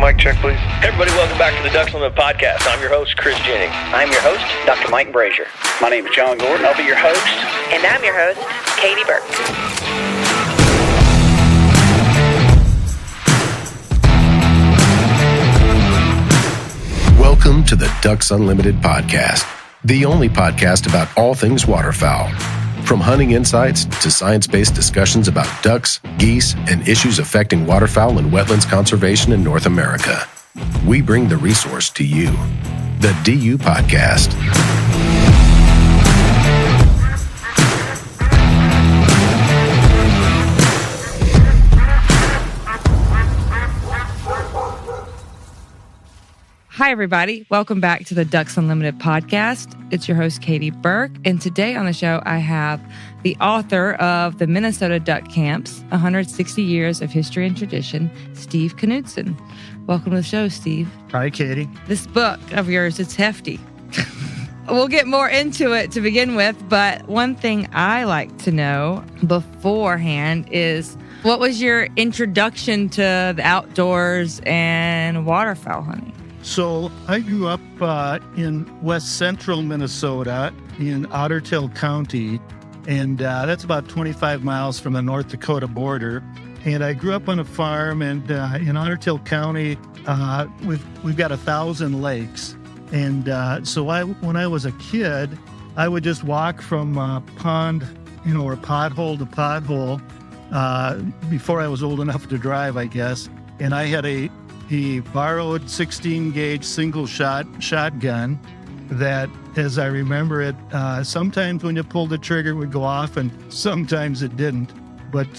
mic check, please. Hey everybody, welcome back to the Ducks Unlimited podcast. I'm your host, Chris Jennings. I'm your host, Dr. Mike Brazier. My name is John Gordon. I'll be your host. And I'm your host, Katie Burke. Welcome to the Ducks Unlimited podcast, the only podcast about all things waterfowl. From hunting insights to science-based discussions about ducks, geese, and issues affecting waterfowl and wetlands conservation in North America, we bring the resource to you, the DU Podcast. Hi, everybody. Welcome back to the Ducks Unlimited podcast. It's your host, Katie Burke. And today on the show, I have the author of the Minnesota Duck Camps, 160 Years of History and Tradition, Steve Knutson. Welcome to the show, Steve. Hi, Katie. This book of yours, it's hefty. We'll get more into it to begin with, but one thing I like to know beforehand is, what was your introduction to the outdoors and waterfowl hunting? So I grew up in west central Minnesota in Ottertail County, and that's about 25 miles from the North Dakota border. And I grew up on a farm, and in Ottertail County, we've got 1,000 lakes. And so when I was a kid, I would just walk from pond, or pothole to pothole before I was old enough to drive, I guess. And I had a borrowed 16-gauge single-shot shotgun that, as I remember it, sometimes when you pulled the trigger it would go off and sometimes it didn't. But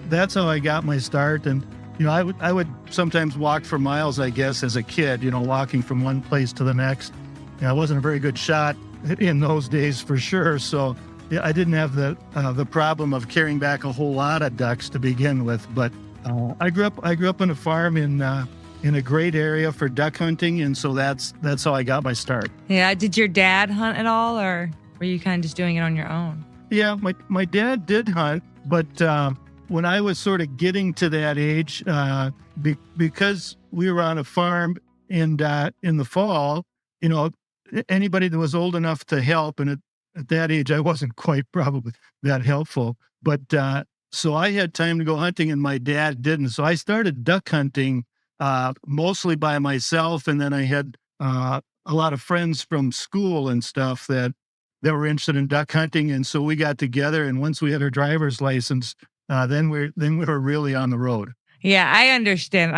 that's how I got my start. And, I would sometimes walk for miles, I guess, as a kid, walking from one place to the next. I wasn't a very good shot in those days for sure. So I didn't have the problem of carrying back a whole lot of ducks to begin with. But I grew up on a farm in a great area for duck hunting, and so that's how I got my start. Yeah. Did your dad hunt at all, or were you kind of just doing it on your own? Yeah, my dad did hunt, but when I was sort of getting to that age, because we were on a farm and in the fall, anybody that was old enough to help, and at that age I wasn't quite probably that helpful, but so I had time to go hunting and my dad didn't. So I started duck hunting mostly by myself. And then I had a lot of friends from school and stuff that were interested in duck hunting. And so we got together, and once we had our driver's license, then we were really on the road. Yeah, I understand.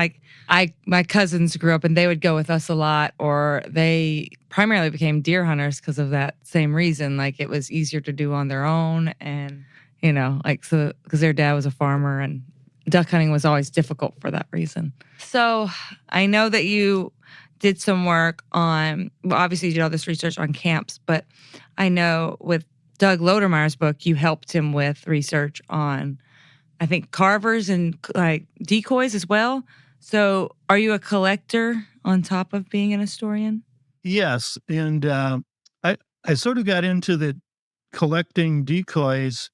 My cousins grew up and they would go with us a lot, or they primarily became deer hunters because of that same reason. Like, it was easier to do on their own, and because their dad was a farmer, and duck hunting was always difficult for that reason. So I know that you did some work on, obviously you did all this research on camps, but I know with Doug Lodermeyer's book, you helped him with research on, I think, carvers and like decoys as well. So are you a collector on top of being an historian? Yes. And I sort of got into the collecting decoys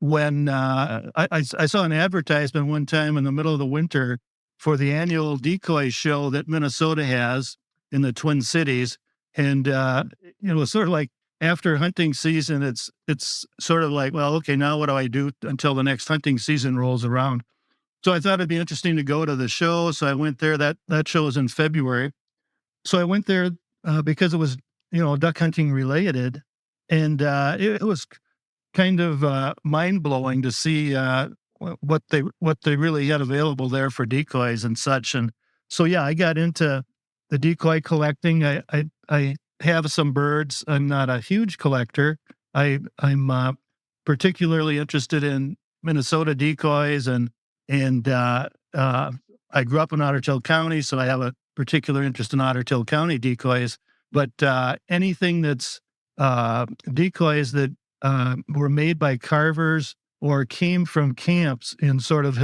when I saw an advertisement one time in the middle of the winter for the annual decoy show that Minnesota has in the Twin Cities. And, it's sort of like after hunting season, it's sort of like, well, okay, now what do I do until the next hunting season rolls around? So I thought it'd be interesting to go to the show. So I went there. That show was in February. So I went there because it was, duck hunting related. And it was kind of mind-blowing to see what they really had available there for decoys and such. And so, yeah, I got into the decoy collecting. I have some birds. I'm not a huge collector. I'm particularly interested in Minnesota decoys, and I grew up in Ottertail County, so I have a particular interest in Ottertail County decoys. But anything that's decoys that were made by carvers or came from camps in sort of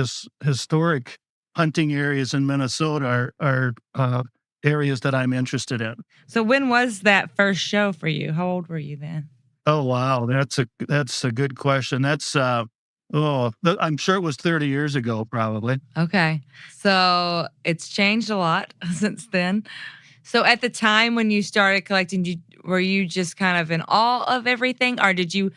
historic hunting areas in Minnesota are areas that I'm interested in. So when was that first show for you? How old were you then? Oh, wow. That's a good question. That's, I'm sure it was 30 years ago, probably. Okay. So it's changed a lot since then. So at the time when you started collecting, were you just kind of in awe of everything, or did you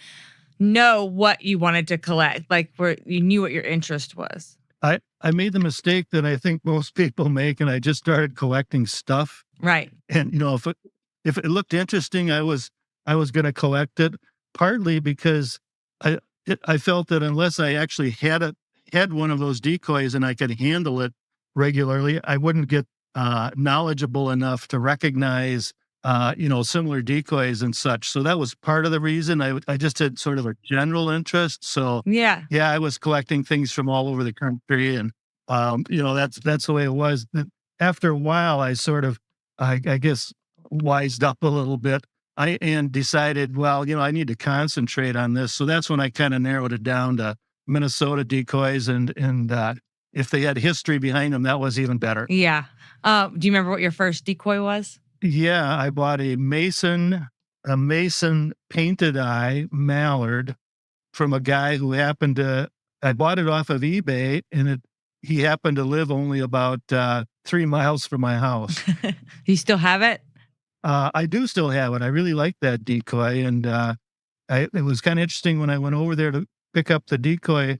know what you wanted to collect? Like, where you knew what your interest was? I made the mistake that I think most people make, and I just started collecting stuff. Right. And if it looked interesting, I was going to collect it. Partly because I felt that unless I actually had one of those decoys and I could handle it regularly, I wouldn't get knowledgeable enough to recognize similar decoys and such. So that was part of the reason. I just had sort of a general interest. So Yeah. I was collecting things from all over the country, and that's the way it was. After a while, I sort of, I guess, wised up a little bit. And decided, well, I need to concentrate on this. So that's when I kind of narrowed it down to Minnesota decoys, and if they had history behind them, that was even better. Yeah. Do you remember what your first decoy was? Yeah, I bought a Mason painted eye mallard from a guy who I bought it off of eBay, and he happened to live only about 3 miles from my house. Do you still have it? I do still have it. I really like that decoy, and it was kind of interesting when I went over there to pick up the decoy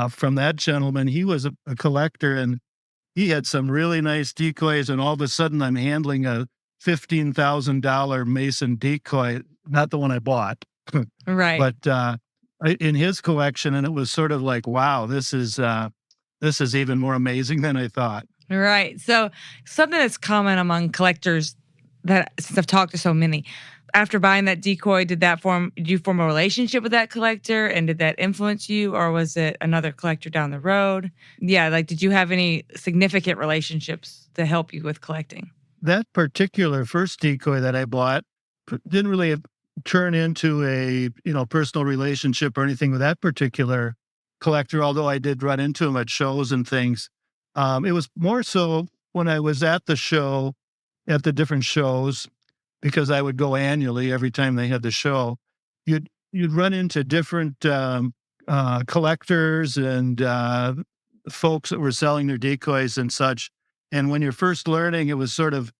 from that gentleman. He was a collector, and he had some really nice decoys, and all of a sudden I'm handling a $15,000 Mason decoy, not the one I bought. Right. But in his collection, and it was sort of like, wow, this is even more amazing than I thought. Right. So something that's common among collectors, that since I've talked to so many, after buying that decoy, did you form a relationship with that collector, and did that influence you, or was it another collector down the road? Yeah, like, did you have any significant relationships to help you with collecting? That particular first decoy that I bought didn't really turn into a personal relationship or anything with that particular collector, although I did run into him at shows and things. It was more so when I was at the different shows, because I would go annually every time they had the show. You'd run into different collectors and folks that were selling their decoys and such. And when you're first learning, it was sort of,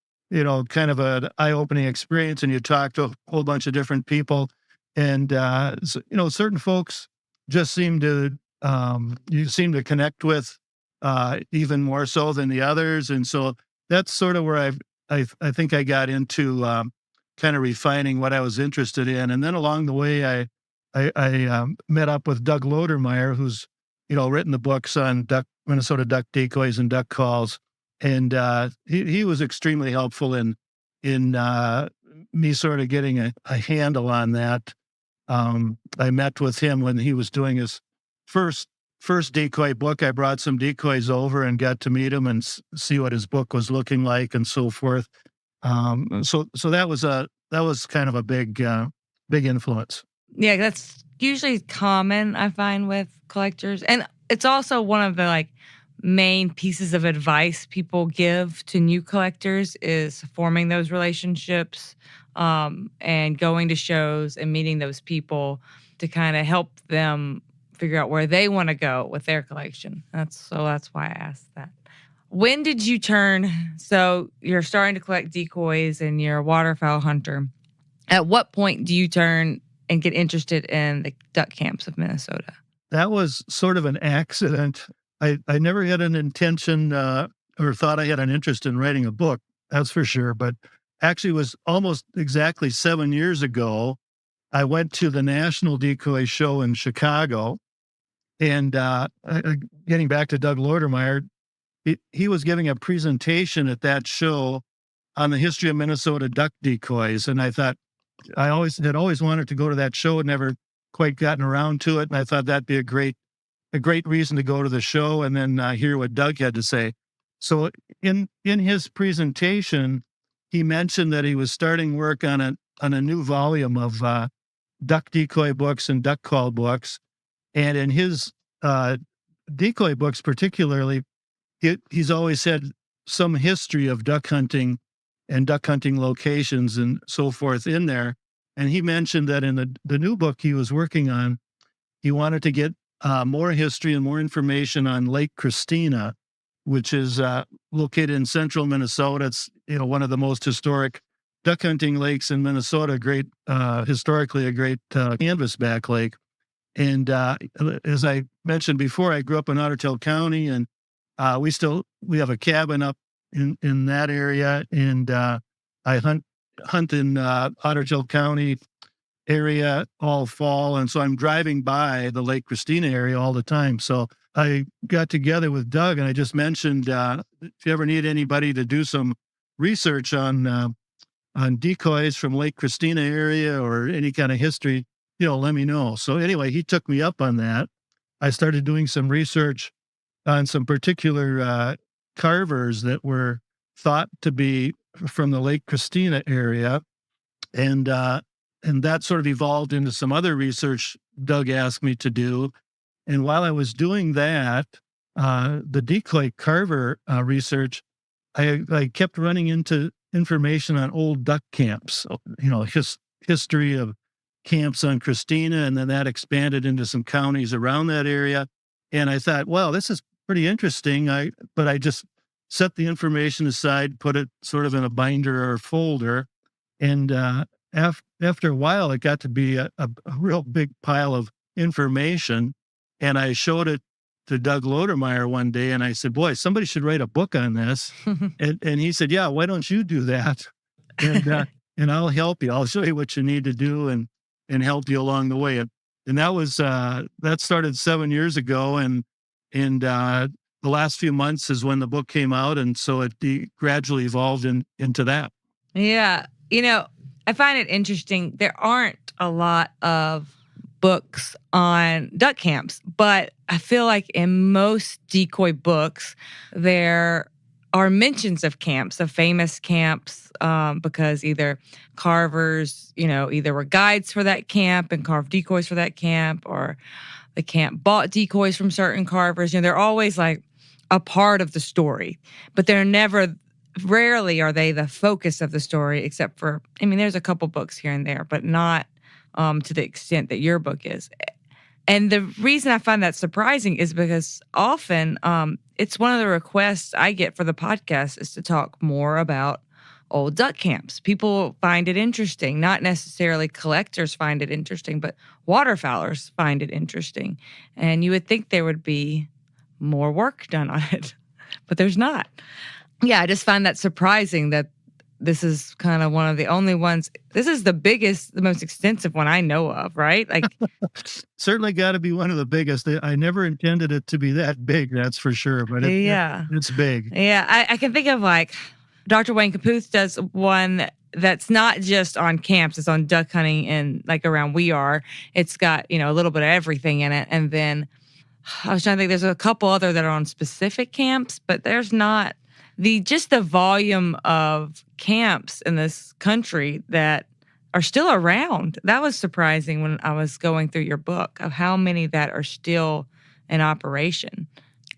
kind of an eye-opening experience, and you talk to a whole bunch of different people. And, certain folks just seem to connect with even more so than the others. And so that's sort of where I think I got into kind of refining what I was interested in. And then along the way, I met up with Doug Lodermeyer, who's, written the books on Minnesota duck decoys and duck calls. And he was extremely helpful in me sort of getting a handle on that. I met with him when he was doing his first decoy book. I brought some decoys over and got to meet him and see what his book was looking like and so forth. So that was kind of a big influence. Yeah, that's usually common, I find, with collectors. And it's also one of the main pieces of advice people give to new collectors is forming those relationships, and going to shows and meeting those people to kind of help them figure out where they want to go with their collection. That's why I asked that. When did you so you're starting to collect decoys and you're a waterfowl hunter. At what point do you turn and get interested in the duck camps of Minnesota? That was sort of an accident. I never had an intention or thought I had an interest in writing a book, that's for sure. But actually it was almost exactly 7 years ago. I went to the National Decoy Show in Chicago, and getting back to Doug Lodermeyer, he was giving a presentation at that show on the history of Minnesota duck decoys. And I thought, I had always wanted to go to that show, never quite gotten around to it. And I thought that'd be a great reason to go to the show and then hear what Doug had to say. So in his presentation, he mentioned that he was starting work on a new volume of duck decoy books and duck call books. And in his decoy books particularly, he's always had some history of duck hunting and duck hunting locations and so forth in there. And he mentioned that in the new book he was working on, he wanted to get more history and more information on Lake Christina, which is located in central Minnesota. It's one of the most historic duck hunting lakes in Minnesota. Great, historically a great canvasback lake. And as I mentioned before, I grew up in Otter Tail County, and we have a cabin up in that area, and I hunt in Otter Tail County area all fall, and so I'm driving by the Lake Christina area all the time. So I got together with Doug, and I just mentioned if you ever need anybody to do some research on decoys from Lake Christina area or any kind of history, let me know. So anyway, he took me up on that. I started doing some research on some particular carvers that were thought to be from the Lake Christina area, and that sort of evolved into some other research Doug asked me to do. And while I was doing that, the decoy carver research, I kept running into information on old duck camps, history of camps on Christina, and then that expanded into some counties around that area. And I thought, well, this is pretty interesting. But I just set the information aside, put it sort of in a binder or a folder, and after a while, it got to be a real big pile of information. And I showed it to Doug Lodermeyer one day, and I said, boy, somebody should write a book on this. and he said, yeah, why don't you do that? And I'll help you. I'll show you what you need to do and help you along the way. And that was, that started 7 years ago. And the last few months is when the book came out. And so it gradually evolved into that. Yeah. I find it interesting. There aren't a lot of books on duck camps, but I feel like in most decoy books, there are mentions of camps, of famous camps, because either carvers, either were guides for that camp and carved decoys for that camp, or the camp bought decoys from certain carvers. They're always like a part of the story, but rarely are they the focus of the story, except for, there's a couple books here and there, but not to the extent that your book is. And the reason I find that surprising is because often it's one of the requests I get for the podcast is to talk more about old duck camps. People find it interesting, not necessarily collectors find it interesting, but waterfowlers find it interesting. And you would think there would be more work done on it, but there's not. Yeah, I just find that surprising that this is kind of one of the only ones. This is the biggest, the most extensive one I know of, right? Like, certainly got to be one of the biggest. I never intended it to be that big, that's for sure. But it's big. Yeah, I can think of like Dr. Wayne Caputh does one that's not just on camps; it's on duck hunting and like around we are. It's got a little bit of everything in it, and then I was trying to think. There's a couple other that are on specific camps, but there's not. The volume of camps in this country that are still around. That was surprising when I was going through your book of how many that are still in operation.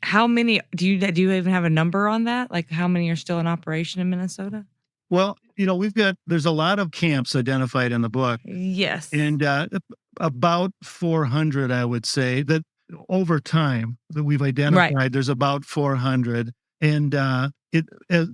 How many do you even have a number on that? Like how many are still in operation in Minnesota? Well, there's a lot of camps identified in the book. Yes. And about 400, I would say, that over time that we've identified, right. There's about 400. And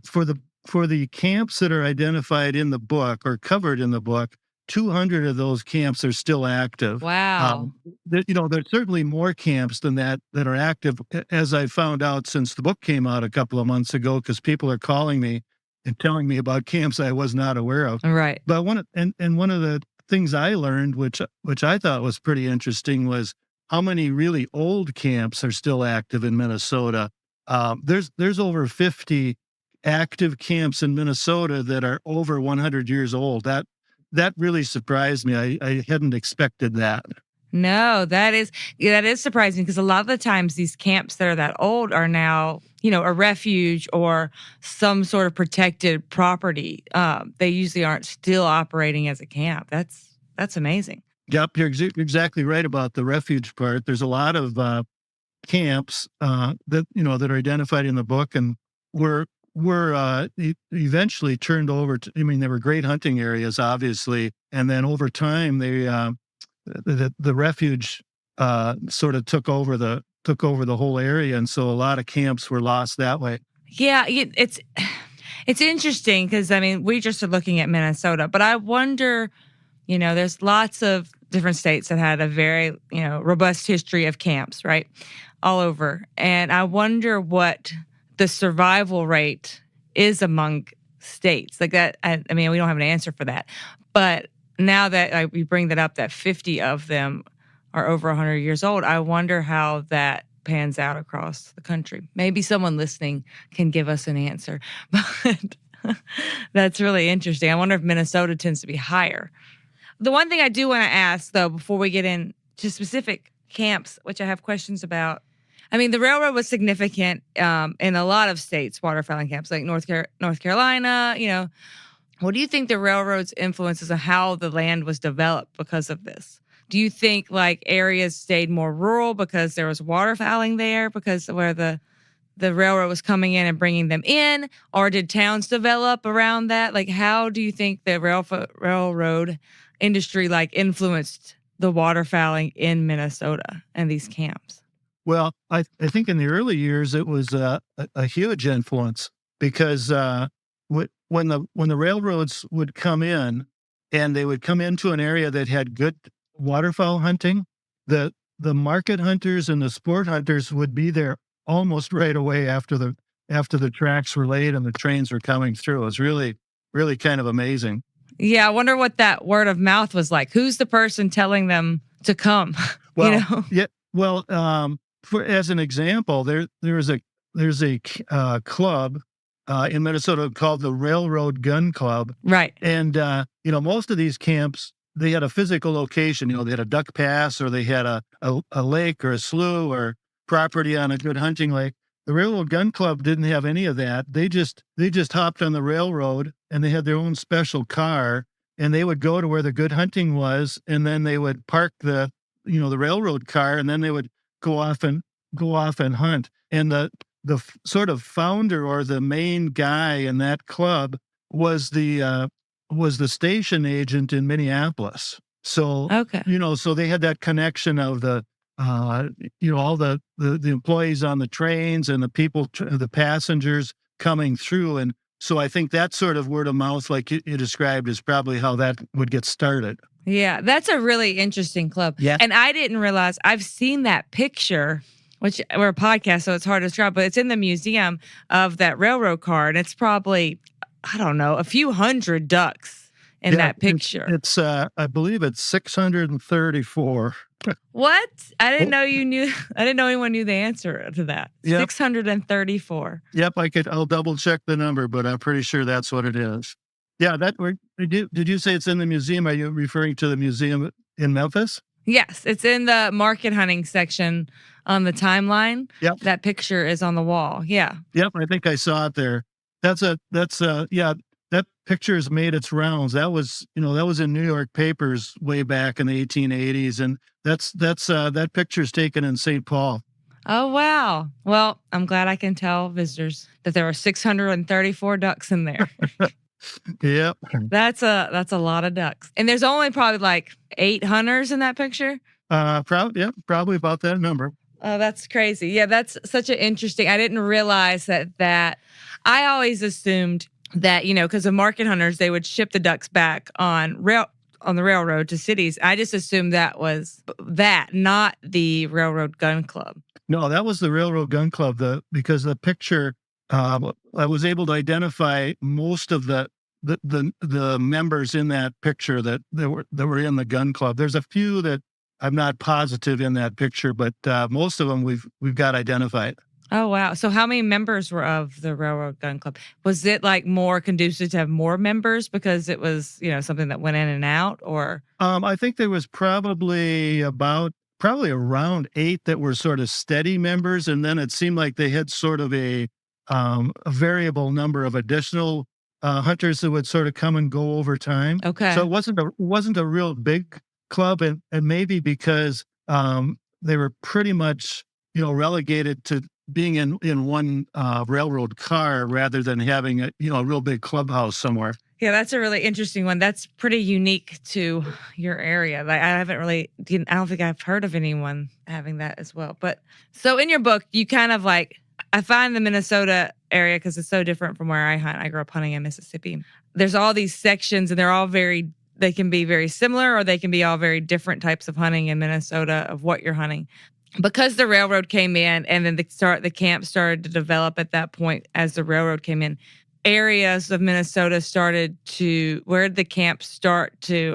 for the camps that are identified in the book or covered in the book, 200 of those camps are still active. Wow. There's certainly more camps than that are active, as I found out since the book came out a couple of months ago, because people are calling me and telling me about camps I was not aware of. Right. But one of the things I learned, which I thought was pretty interesting, was how many really old camps are still active in Minnesota. There's over 50 active camps in Minnesota that are over 100 years old. That really surprised me. I hadn't expected that. No, that is surprising because a lot of the times these camps that are that old are now, a refuge or some sort of protected property. They usually aren't still operating as a camp. That's amazing. Yep, you're exactly right about the refuge part. There's a lot of camps that are identified in the book and were eventually turned over to. They were great hunting areas, obviously, and then over time they the refuge sort of took over the whole area, and so a lot of camps were lost that way. Yeah, it's interesting because I mean we just are looking at Minnesota, but I wonder, there's lots of different states that had a very robust history of camps, right, all over, and I wonder what the survival rate is among states like that. I mean, we don't have an answer for that, but now that we bring that up, that 50 of them are over 100 years old, I wonder how that pans out across the country. Maybe someone listening can give us an answer, but that's really interesting. I wonder if Minnesota tends to be higher. The one thing I do want to ask, though, before we get into specific camps, which I have questions about, I mean, the railroad was significant in a lot of states, waterfowling camps, like North Carolina, What do you think the railroad's influences on how the land was developed because of this? Do you think like areas stayed more rural because there was waterfowling there, because where the railroad was coming in and bringing them in, or did towns develop around that? Like, how do you think the railroad industry like influenced the waterfowling in Minnesota and these camps? Well, I think in the early years it was a huge influence because when the railroads would come in and they would come into an area that had good waterfowl hunting, the market hunters and the sport hunters would be there almost right away after the tracks were laid and the trains were coming through. It was really, really kind of amazing. Yeah, I wonder what that word of mouth was like. Who's the person telling them to come? Well, yeah. Well, as an example, there's a club in Minnesota called the Railroad Gun Club. Right. And, most of these camps, they had a physical location. They had a duck pass, or they had a lake or a slough or property on a good hunting lake. The Railroad Gun Club didn't have any of that. They just hopped on the railroad, and they had their own special car, and they would go to where the good hunting was, and then they would park the railroad car, and then they would go off and hunt. And the sort of founder or the main guy in that club was the station agent in Minneapolis. So, okay. So they had that connection of the all the employees on the trains and the people, the passengers coming through. And so I think that sort of word of mouth, like you described, is probably how that would get started. Yeah, that's a really interesting club. Yeah. And I didn't realize, I've seen that picture, which we're a podcast, so it's hard to describe, but it's in the museum of that railroad car. And it's probably, I don't know, a few hundred ducks in that picture. It's I believe it's 634. What? I didn't know you knew. I didn't know anyone knew the answer to that. Yep. 634. Yep, I'll double check the number, but I'm pretty sure that's what it is. Yeah, did you say it's in the museum? Are you referring to the museum in Memphis? Yes, it's in the market hunting section on the timeline. Yep. That picture is on the wall. Yeah. Yep, I think I saw it there. That picture has made its rounds. That was in New York papers way back in the 1880s, and that picture is taken in St. Paul. Oh, wow. Well, I'm glad I can tell visitors that there are 634 ducks in there. Yep. That's a lot of ducks. And there's only probably like 8 hunters in that picture. Probably about that number. Oh, that's crazy. Yeah, that's such an interesting. I didn't realize that I always assumed that, because of market hunters, they would ship the ducks back on the railroad to cities. I just assumed that was not the Railroad Gun Club. No, that was the Railroad Gun Club. Because the picture, I was able to identify most of the members in that picture that were in the gun club. There's a few that I'm not positive in that picture, but most of them we've got identified. Oh, wow. So how many members were of the Railroad Gun Club? Was it like more conducive to have more members because it was, something that went in and out, or? I think there was probably around 8 that were sort of steady members. And then it seemed like they had sort of a variable number of additional hunters that would sort of come and go over time. Okay. So it wasn't a real big club, and maybe because they were pretty much, relegated to being in one railroad car rather than having a real big clubhouse somewhere. Yeah, that's a really interesting one. That's pretty unique to your area. Like I don't think I've heard of anyone having that as well. But so in your book, you kind of like, I find the Minnesota area because it's so different from where I hunt. I grew up hunting in Mississippi. There's all these sections and they're all they can be very similar or they can be all very different types of hunting in Minnesota of what you're hunting. Because the railroad came in and then the camp started to develop at that point as the railroad came in, areas of Minnesota where did the camps start to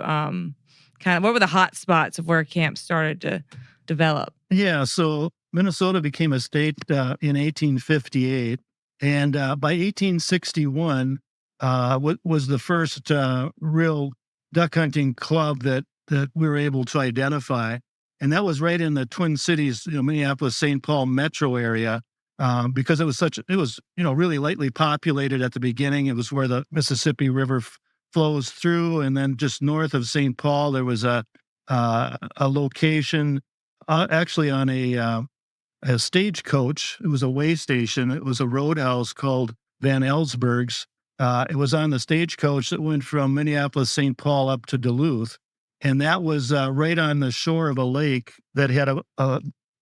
what were the hot spots of where camps started to develop? Yeah, so Minnesota became a state in 1858, and by 1861 was the first real duck hunting club that we were able to identify, and that was right in the Twin Cities, Minneapolis, St. Paul metro area. Because it was really lightly populated at the beginning. It was where the Mississippi River flows through, and then just north of St. Paul, there was a location actually on a stagecoach. It was a way station. It was a roadhouse called Van Ellsburg's. It was on the stagecoach that went from Minneapolis, St. Paul up to Duluth, and that was right on the shore of a lake that had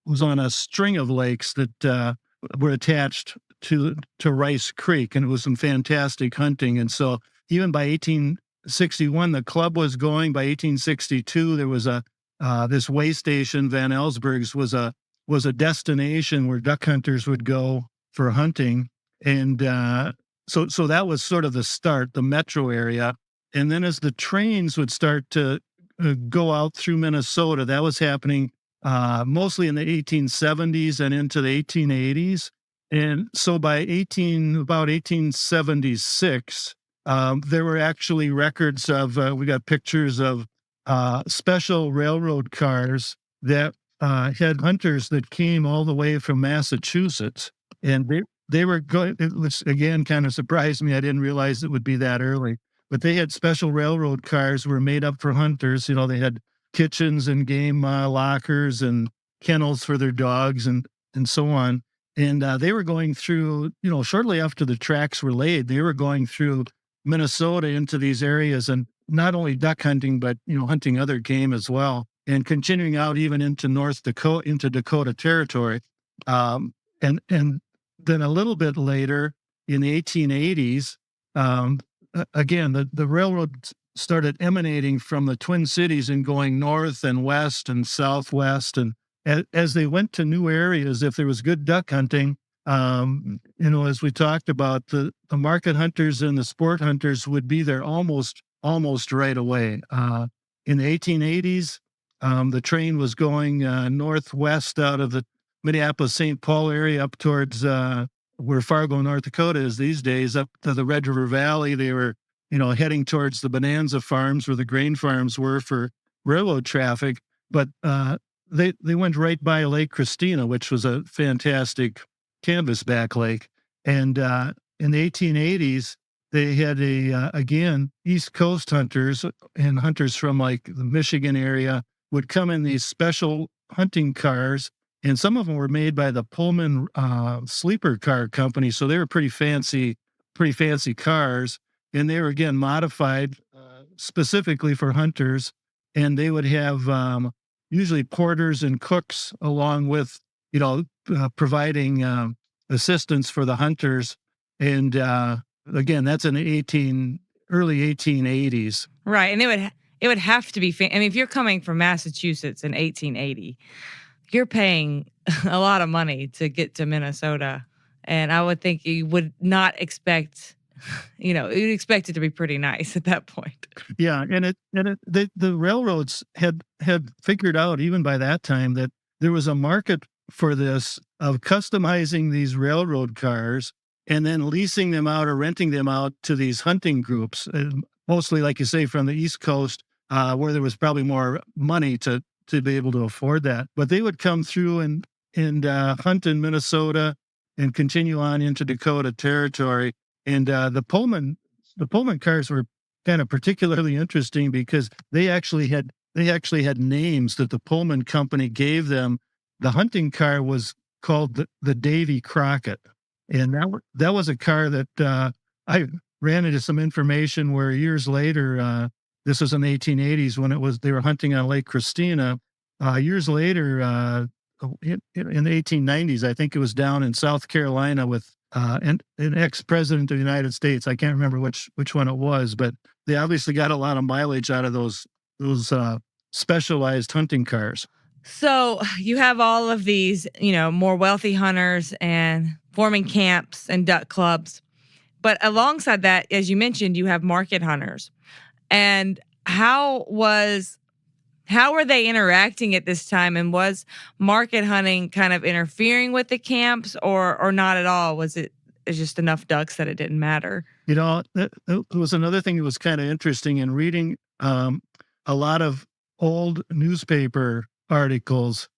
was on a string of lakes that were attached to Rice Creek, and it was some fantastic hunting. And so even by 1861, the club was going. By 1862, there was this way station, Van Ellsburg's, was a destination where duck hunters would go for hunting. And so that was sort of the start, the metro area. And then as the trains would start to go out through Minnesota, that was happening mostly in the 1870s and into the 1880s. And so by about 1876, there were actually records of, we got pictures of special railroad cars that had hunters that came all the way from Massachusetts. And they were going, which again kind of surprised me. I didn't realize it would be that early. But they had special railroad cars were made up for hunters. They had kitchens and game lockers and kennels for their dogs and so on. And they were going through, shortly after the tracks were laid, they were going through Minnesota into these areas and not only duck hunting, but, hunting other game as well, and continuing out even into North Dakota, into Dakota Territory. And then a little bit later in the 1880s, again, the railroad started emanating from the Twin Cities and going north and west and southwest. And as they went to new areas, if there was good duck hunting, as we talked about, the market hunters and the sport hunters would be there almost right away. In the 1880s, the train was going northwest out of the Minneapolis-St. Paul area up towards where Fargo, North Dakota is these days, up to the Red River Valley. They were heading towards the Bonanza farms where the grain farms were for railroad traffic. But they went right by Lake Christina, which was a fantastic canvasback lake. And in the 1880s, they had again, East Coast hunters and hunters from like the Michigan area would come in these special hunting cars. And some of them were made by the Pullman sleeper car company. So they were pretty fancy cars. And they were, again, modified specifically for hunters. And they would have usually porters and cooks along with, providing assistance for the hunters. And again, that's in the early 1880s. Right. And it would have to be, if you're coming from Massachusetts in 1880, you're paying a lot of money to get to Minnesota. And I would think you would not expect, you'd expect it to be pretty nice at that point. Yeah. And the railroads had figured out even by that time that there was a market for this of customizing these railroad cars and then leasing them out or renting them out to these hunting groups, mostly, like you say, from the East Coast, where there was probably more money to be able to afford that. But they would come through and hunt in Minnesota and continue on into Dakota Territory. And the Pullman cars were kind of particularly interesting because they actually had names that the Pullman company gave them. The hunting car was called the Davy Crockett, and that was a car that ran into some information where years later, this was in the 1880s when they were hunting on Lake Christina. Years later, in the 1890s, I think it was down in South Carolina with an ex-president of the United States. I can't remember which one it was, but they obviously got a lot of mileage out of those specialized hunting cars. So you have all of these, more wealthy hunters and forming camps and duck clubs. But alongside that, as you mentioned, you have market hunters. And how were they interacting at this time? And was market hunting kind of interfering with the camps or not at all? Was it just enough ducks that it didn't matter? It was another thing that was kind of interesting in reading a lot of old newspaper articles.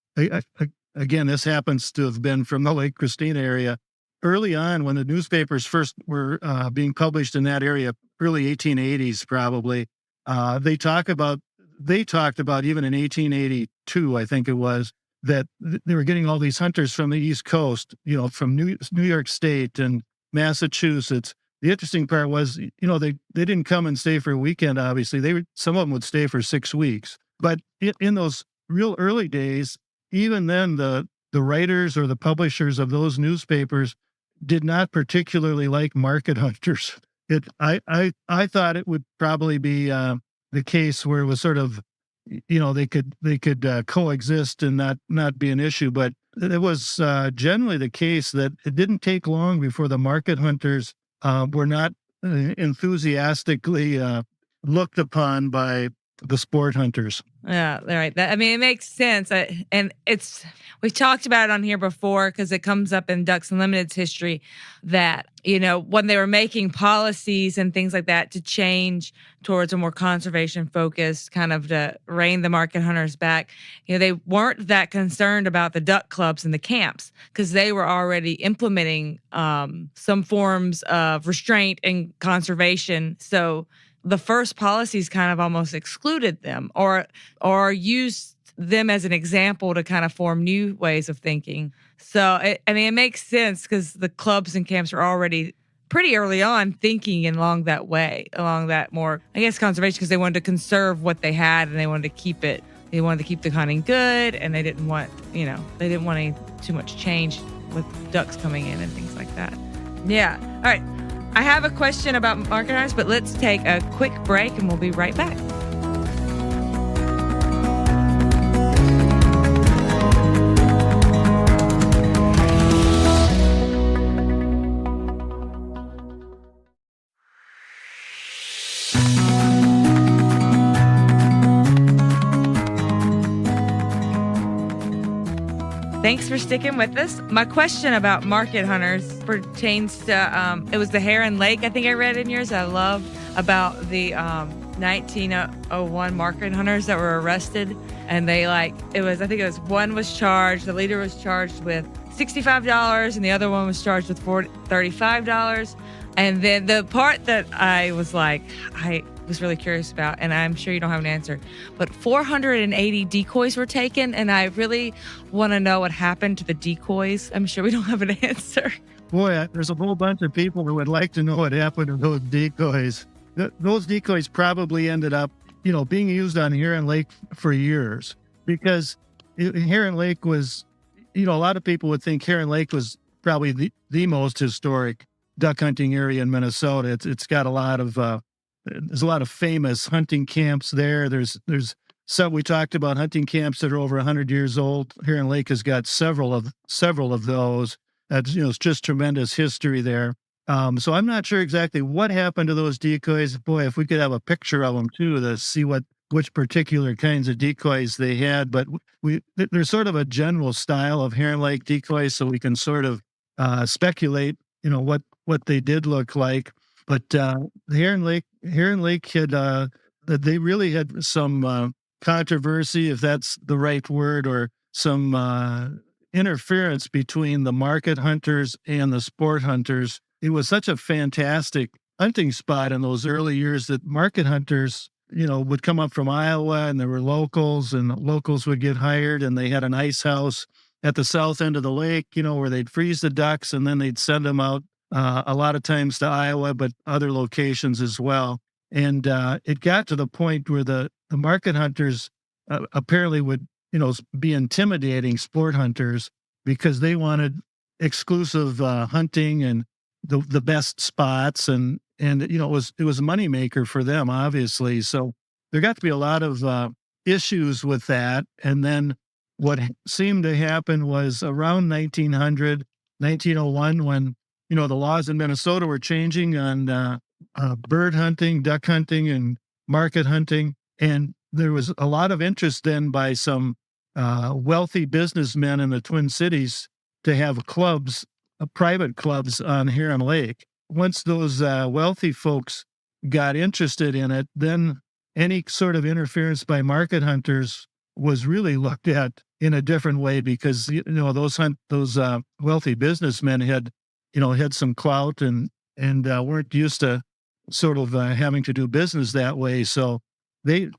Again, this happens to have been from the Lake Christina area. Early on, when the newspapers first were being published in that area, early 1880s probably, they talked about even in 1882, I think it was, that they were getting all these hunters from the East Coast, from New York State and Massachusetts. The interesting part was, they didn't come and stay for a weekend, obviously. Some of them would stay for 6 weeks. But in those real early days, even then, the writers or the publishers of those newspapers did not particularly like market hunters. I thought it would probably be the case where it was sort of, they could coexist and not be an issue. But it was generally the case that it didn't take long before the market hunters were not enthusiastically looked upon by the sport hunters. Yeah, right. It makes sense. We've talked about it on here before because it comes up in Ducks Unlimited's history that, when they were making policies and things like that to change towards a more conservation focus, kind of to rein the market hunters back, they weren't that concerned about the duck clubs and the camps because they were already implementing some forms of restraint and conservation. So the first policies kind of almost excluded them or used them as an example to kind of form new ways of thinking. So, it makes sense because the clubs and camps are already pretty early on thinking along that way, along that more, I guess, conservation, because they wanted to conserve what they had and they wanted to keep it. They wanted to keep the hunting good, and they didn't want, any too much change with ducks coming in and things like that. Yeah. All right. I have a question about market hunters, but let's take a quick break and we'll be right back. Thanks for sticking with us. My question about market hunters pertains to, it was the Heron Lake, I think I read in yours. I love about the 1901 market hunters that were arrested. And one was charged, the leader was charged with $65 and the other one was charged with $35. And then the part that I was really curious about, and I'm sure you don't have an answer, but 480 decoys were taken, and I really want to know what happened to the decoys. I'm sure we don't have an answer. Boy, there's a whole bunch of people who would like to know what happened to those decoys. Those decoys probably ended up, being used on Heron Lake for years, because Heron Lake was, a lot of people would think Heron Lake was probably the most historic duck hunting area in Minnesota. It's got a lot of there's a lot of famous hunting camps there. There's some, we talked about hunting camps that are over 100 years old. Heron Lake has got several of those. It's just tremendous history there. So I'm not sure exactly what happened to those decoys. Boy, if we could have a picture of them too to see which particular kinds of decoys they had. But there's sort of a general style of Heron Lake decoys, so we can sort of speculate, what they did look like. But the Heron Lake had they really had some controversy, if that's the right word, or some interference between the market hunters and the sport hunters. It was such a fantastic hunting spot in those early years that market hunters, would come up from Iowa, and there were locals, and the locals would get hired, and they had an ice house at the south end of the lake, where they'd freeze the ducks and then they'd send them out a lot of times to Iowa, but other locations as well. And it got to the point where the market hunters apparently would, be intimidating sport hunters because they wanted exclusive hunting and the best spots, and it was a moneymaker for them, obviously. So there got to be a lot of issues with that. And then what seemed to happen was around 1900, 1901, when the laws in Minnesota were changing on bird hunting, duck hunting, and market hunting, and there was a lot of interest then by some wealthy businessmen in the Twin Cities to have clubs, private clubs on Heron Lake. Once those wealthy folks got interested in it, then any sort of interference by market hunters was really looked at in a different way, because those wealthy businessmen had some clout and weren't used to sort of having to do business that way. So they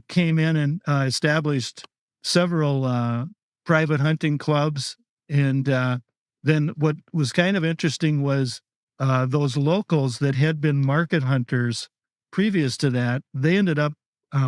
came in and established several private hunting clubs. And then what was kind of interesting was those locals that had been market hunters previous to that, they ended up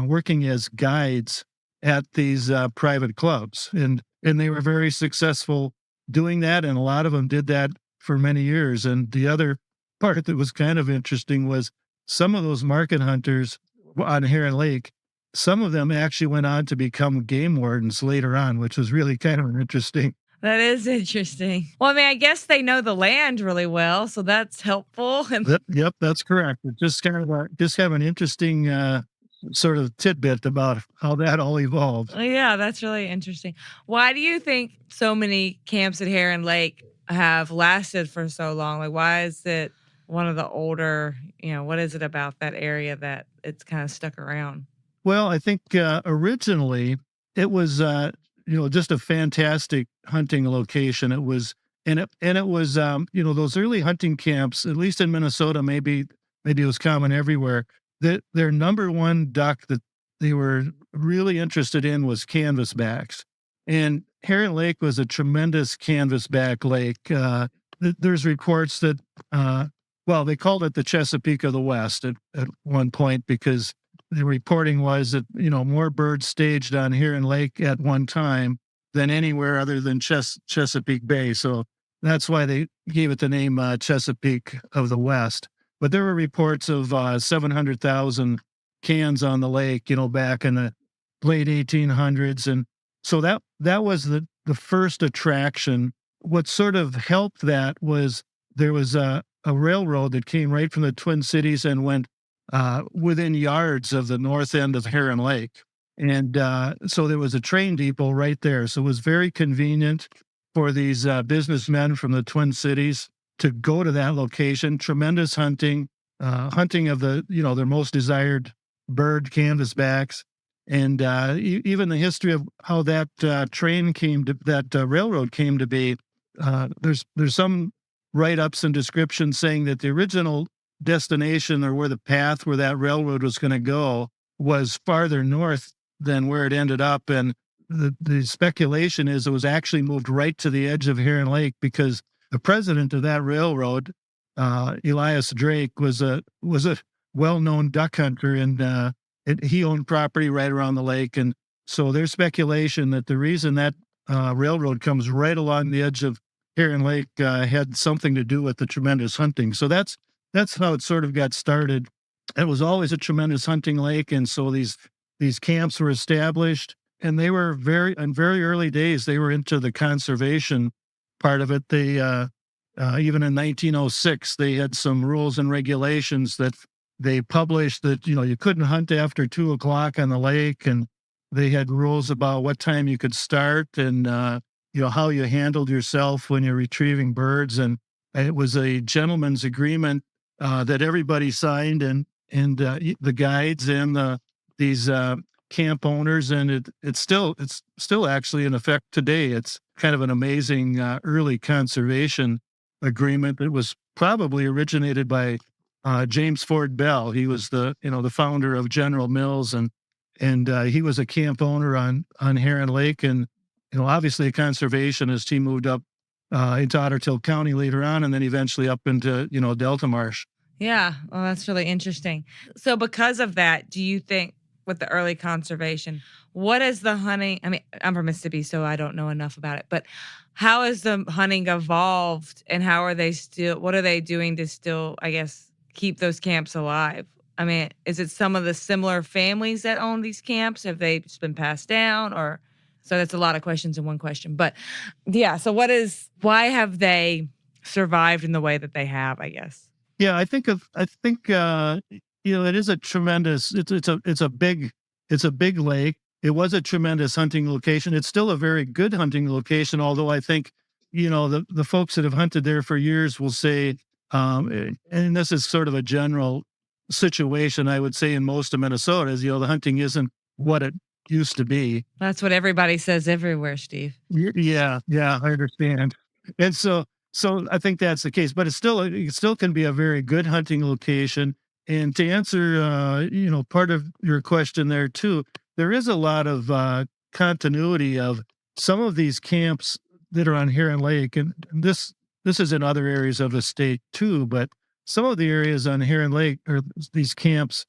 working as guides at these private clubs. And they were very successful doing that. And a lot of them did that for many years. And the other part that was kind of interesting was some of those market hunters on Heron Lake, some of them actually went on to become game wardens later on, which was really kind of interesting. That is interesting. Well, I mean, I guess they know the land really well, so that's helpful. Yep, that's correct. It's just kind of an interesting sort of tidbit about how that all evolved. Yeah, that's really interesting. Why do you think so many camps at Heron Lake have lasted for so long? Like, why is it one of the older, what is it about that area that it's kind of stuck around? Well, I think originally it was, just a fantastic hunting location. It was, and it was, those early hunting camps, at least in Minnesota, maybe it was common everywhere. Their number one duck that they were really interested in was canvasbacks. And Heron Lake was a tremendous canvasback lake. There's reports that, they called it the Chesapeake of the West at one point, because the reporting was that, more birds staged on Heron Lake at one time than anywhere other than Chesapeake Bay. So that's why they gave it the name Chesapeake of the West. But there were reports of 700,000 cans on the lake, back in the late 1800s. And so that was the first attraction. What sort of helped that was there was a railroad that came right from the Twin Cities and went within yards of the north end of Heron Lake. And so there was a train depot right there. So it was very convenient for these businessmen from the Twin Cities to go to that location. Tremendous hunting of their most desired bird, canvasbacks. And even the history of how that railroad came to be, there's some write-ups and descriptions saying that the original destination, or where the path where that railroad was going to go, was farther north than where it ended up. And the speculation is it was actually moved right to the edge of Heron Lake, because the president of that railroad, Elias Drake, was a well-known duck hunter, and he owned property right around the lake. And so there's speculation that the reason that railroad comes right along the edge of Heron Lake had something to do with the tremendous hunting. So that's how it sort of got started. It was always a tremendous hunting lake, and so these camps were established, and they were in very early days, they were into the conservation part of it. They even in 1906, they had some rules and regulations that they published that you couldn't hunt after 2:00 on the lake, and they had rules about what time you could start, and how you handled yourself when you're retrieving birds. And it was a gentleman's agreement that everybody signed, and the guides and these camp owners, and it's still actually in effect today. It's kind of an amazing early conservation agreement that was probably originated by James Ford Bell. He was the founder of General Mills, and he was a camp owner on Heron Lake, and obviously a conservationist. He moved up into Otter Tail County later on, and then eventually up into, Delta Marsh. Yeah, well, that's really interesting. So because of that, do you think with the early conservation, what is the hunting? I mean, I'm from Mississippi, so I don't know enough about it, but how has the hunting evolved and what are they doing to still, I guess, keep those camps alive? I mean, is it some of the similar families that own these camps? Have they just been passed down so that's a lot of questions in one question, but yeah. So why have they survived in the way that they have, I guess? Yeah, I think it is a tremendous. It's a big lake. It was a tremendous hunting location. It's still a very good hunting location, although I think, the folks that have hunted there for years will say, and this is sort of a general situation, I would say in most of Minnesota, is, the hunting isn't what it used to be. That's what everybody says everywhere, Steve. Yeah, I understand. And so I think that's the case, but it still can be a very good hunting location. And to answer, part of your question there too, there is a lot of continuity of some of these camps that are on Heron Lake, and this is in other areas of the state too. But some of the areas on Heron Lake or these camps,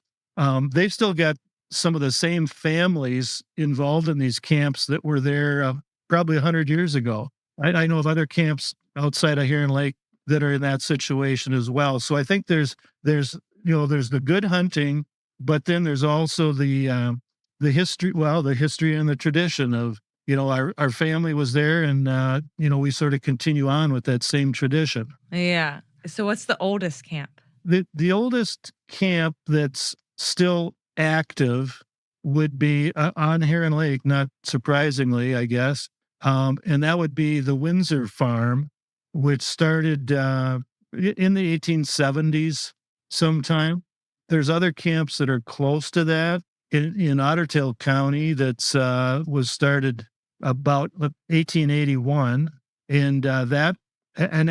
they've still got some of the same families involved in these camps that were there probably 100 years ago. I know of other camps outside of Heron Lake that are in that situation as well. So I think there's the good hunting, but then there's also the history and the tradition of, our family was there, and we sort of continue on with that same tradition. Yeah. So what's the oldest camp? The oldest camp that's still active would be on Heron Lake, not surprisingly, I guess. And that would be the Windsor Farm, which started in the 1870s sometime. There's other camps that are close to that in Otter Tail County that's was started about 1881. And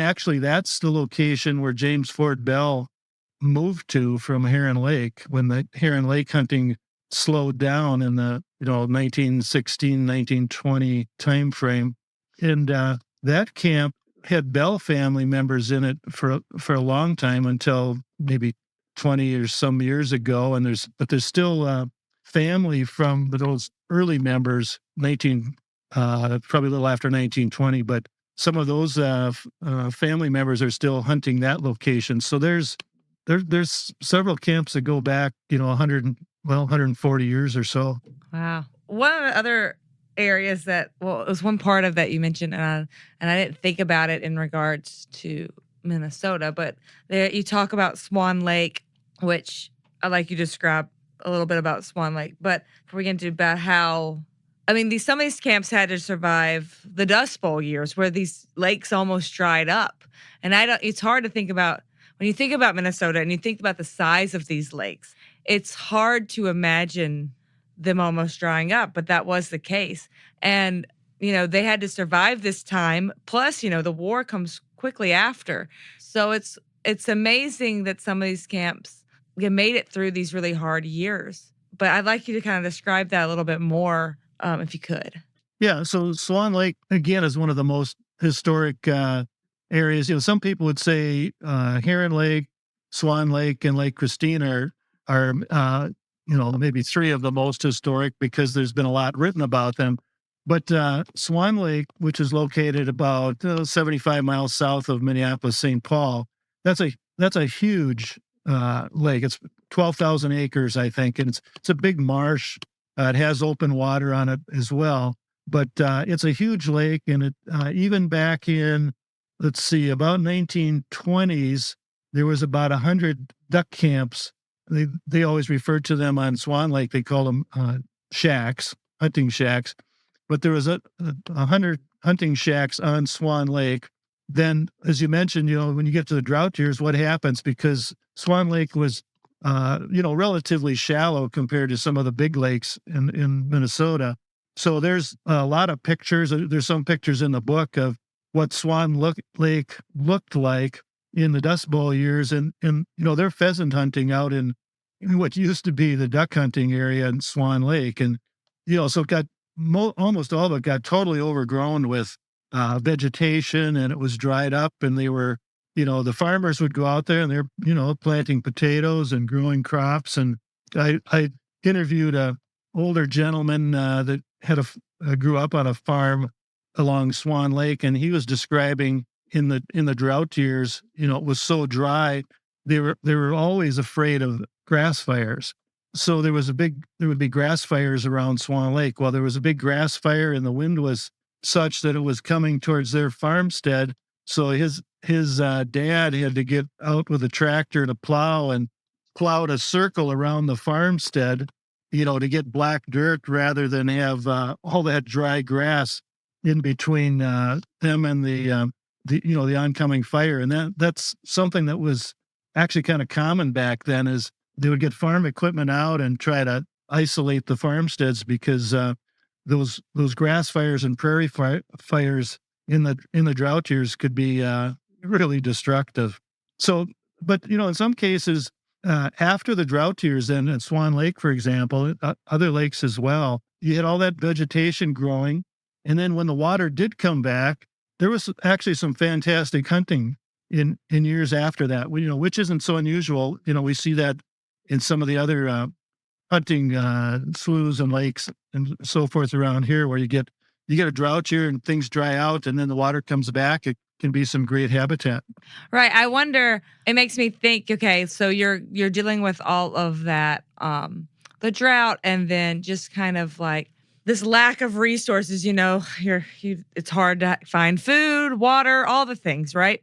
actually that's the location where James Ford Bell moved to from Heron Lake when the Heron Lake hunting slowed down in the 1916, 1920 time frame. And that camp had Bell family members in it for a long time, until maybe 20 or some years ago. And there's still family from those early members, probably a little after 1920, but some of those family members are still hunting that location. So there's several camps that go back, 140 years or so. Wow. One of the other areas it was one part of that you mentioned, and I didn't think about it in regards to Minnesota, but there you talk about Swan Lake, which I like you describe a little bit about Swan Lake. But before we get into about how, some of these camps had to survive the Dust Bowl years where these lakes almost dried up. And it's hard to think about when you think about Minnesota and you think about the size of these lakes. It's hard to imagine them almost drying up, but that was the case. And, they had to survive this time. Plus, the war comes quickly after. So it's amazing that some of these camps made it through these really hard years. But I'd like you to kind of describe that a little bit more, if you could. Yeah. So Swan Lake, again, is one of the most historic areas. Some people would say Heron Lake, Swan Lake, and Lake Christine are maybe three of the most historic because there's been a lot written about them. But Swan Lake, which is located about 75 miles south of Minneapolis, St. Paul, that's a huge lake. It's 12,000 acres, I think, and it's a big marsh. It has open water on it as well. But it's a huge lake, and it even back in, about 1920s, there was about 100 duck camps. They always referred to them on Swan Lake. They call them shacks, hunting shacks. But there was 100 hunting shacks on Swan Lake. Then, as you mentioned, when you get to the drought years, what happens? Because Swan Lake was, relatively shallow compared to some of the big lakes in Minnesota. So there's a lot of pictures. There's some pictures in the book of what Swan Lake looked like in the Dust Bowl years. And they're pheasant hunting out in what used to be the duck hunting area in Swan Lake. And, so it got almost all of it got totally overgrown with vegetation and it was dried up, and they were, the farmers would go out there and they're, planting potatoes and growing crops. And I interviewed a older gentleman that grew up on a farm along Swan Lake, and he was describing in the drought years, it was so dry, they were always afraid of grass fires. So there would be grass fires around Swan Lake. Well, there was a big grass fire, and the wind was such that it was coming towards their farmstead. So his dad had to get out with a tractor to plow and plowed a circle around the farmstead, to get black dirt rather than have all that dry grass in between them and the oncoming fire. And that's something that was actually kind of common back then, is they would get farm equipment out and try to isolate the farmsteads, because those grass fires and prairie fires in the drought years could be really destructive. So, but in some cases, after the drought years, then at Swan Lake, for example, other lakes as well, you had all that vegetation growing, and then when the water did come back, there was actually some fantastic hunting in years after that. Which isn't so unusual. We see that in some of the other hunting sloughs and lakes and so forth around here, where you get a drought year and things dry out, and then the water comes back. It can be some great habitat. Right. I wonder, it makes me think, okay, so you're dealing with all of that, the drought, and then just kind of like this lack of resources, it's hard to find food, water, all the things, right?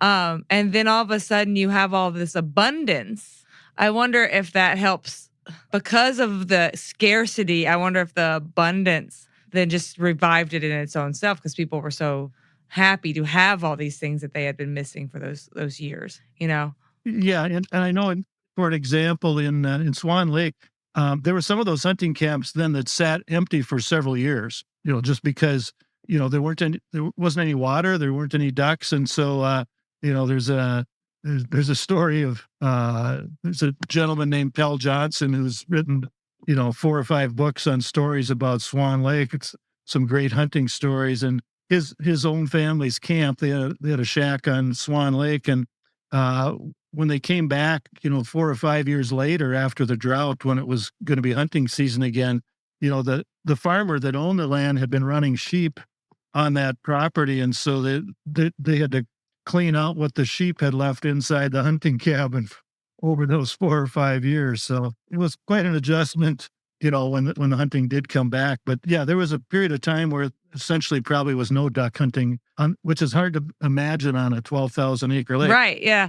And then all of a sudden you have all this abundance. I wonder if that helps because of the scarcity. I wonder if the abundance then just revived it in its own self, because people were so happy to have all these things that they had been missing for those years, Yeah, and I know, for an example, in Swan Lake, there were some of those hunting camps then that sat empty for several years, just because, there wasn't any water, there weren't any ducks. And so, there's a story of, there's a gentleman named Pell Johnson who's written, 4 or 5 books on stories about Swan Lake. It's some great hunting stories. And his own family's camp, they had a shack on Swan Lake. And when they came back, 4 or 5 years later after the drought, when it was going to be hunting season again, the farmer that owned the land had been running sheep on that property. And so they had to clean out what the sheep had left inside the hunting cabin over those 4 or 5 years. So it was quite an adjustment, when the hunting did come back. But yeah, there was a period of time where essentially probably was no duck hunting, which is hard to imagine on a 12,000 acre lake. Right. Yeah.